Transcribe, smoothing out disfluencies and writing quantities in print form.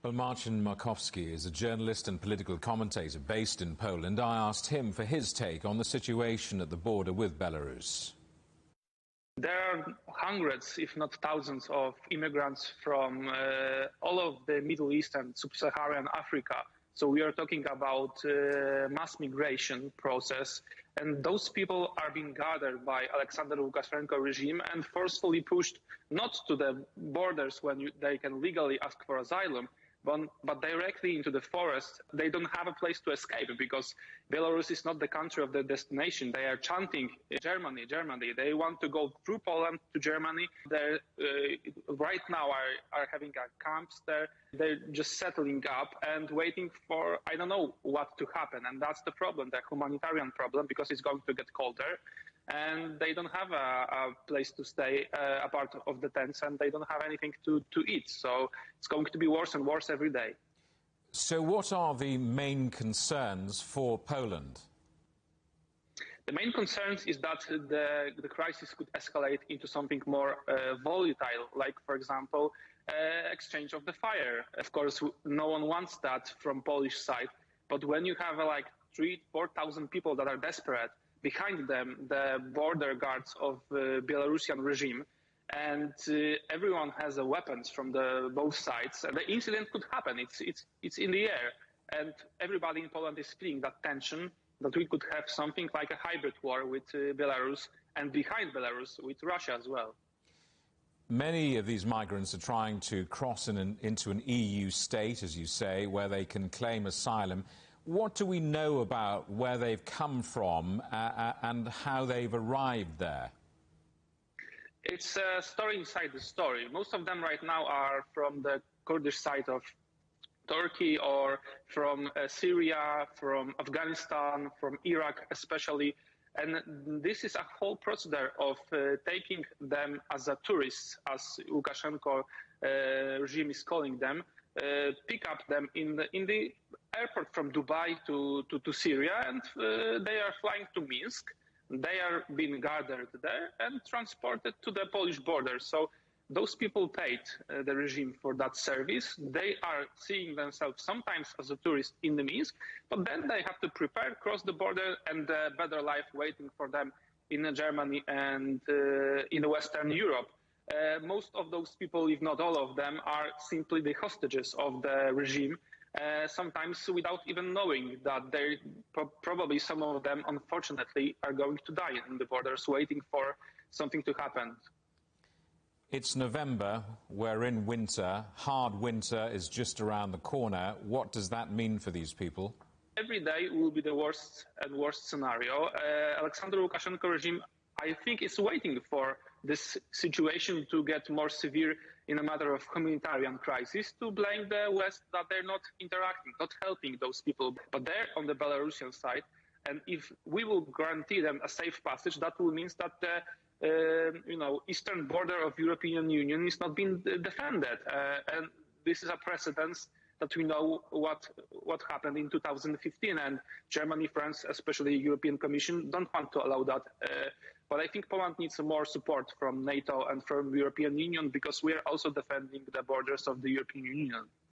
Well, Marcin Makowski is a journalist and political commentator based in Poland. I asked him for his take on the situation at the border with Belarus. There are hundreds, if not thousands, of immigrants from all of the Middle East and Sub-Saharan Africa. So we are talking about mass migration process, and those people are being gathered by Alexander Lukashenko regime and forcefully pushed not to the borders when they can legally ask for asylum, but directly into the forest. They don't have a place to escape because Belarus is not the country of their destination. They are chanting Germany, Germany. They want to go through Poland to Germany. They right now are having camps there. They're just settling up and waiting for, I don't know what to happen. And that's the problem, the humanitarian problem, because it's going to get colder. And they don't have a place to stay apart of the tents, and they don't have anything to eat. So it's going to be worse and worse every day. So what are the main concerns for Poland? The main concern is that the crisis could escalate into something more volatile, like, for example, exchange of the fire. Of course, no one wants that from Polish side. But when you have like 3,000-4,000 people that are desperate, behind them the border guards of the Belarusian regime, and everyone has weapons from both sides, and the incident could happen. It's in the air, and everybody in Poland is feeling that tension, that we could have something like a hybrid war with Belarus, and behind Belarus with Russia as well. Many of these migrants are trying to cross into an EU state, as you say, where they can claim asylum. What do we know about where they've come from and how they've arrived there? It's a story inside the story. Most of them right now are from the Kurdish side of Turkey or from Syria, from Afghanistan, from Iraq especially. And this is a whole procedure of taking them as a tourists, as Lukashenko regime is calling them, pick up them in the airport from Dubai to Syria, and they are flying to Minsk. They are being gathered there and transported to the Polish border. So those people paid the regime for that service. They are seeing themselves sometimes as a tourist in the Minsk, but then they have to prepare, cross the border, and a better life waiting for them in Germany and in Western Europe. Most of those people, if not all of them, are simply the hostages of the regime, sometimes without even knowing that probably some of them, unfortunately, are going to die in the borders, waiting for something to happen. It's November, we're in winter, hard winter is just around the corner. What does that mean for these people? Every day will be the worst and worst scenario. Alexander Lukashenko regime, I think, is waiting for this situation to get more severe in a matter of humanitarian crisis, to blame the West that they're not interacting, not helping those people. But they're on the Belarusian side, and if we will guarantee them a safe passage, that will mean that the eastern border of European Union is not being defended, and this is a precedent that we know what happened in 2015, and Germany, France, especially European Commission, don't want to allow that. But I think Poland needs more support from NATO and from European Union, because we are also defending the borders of the European Union.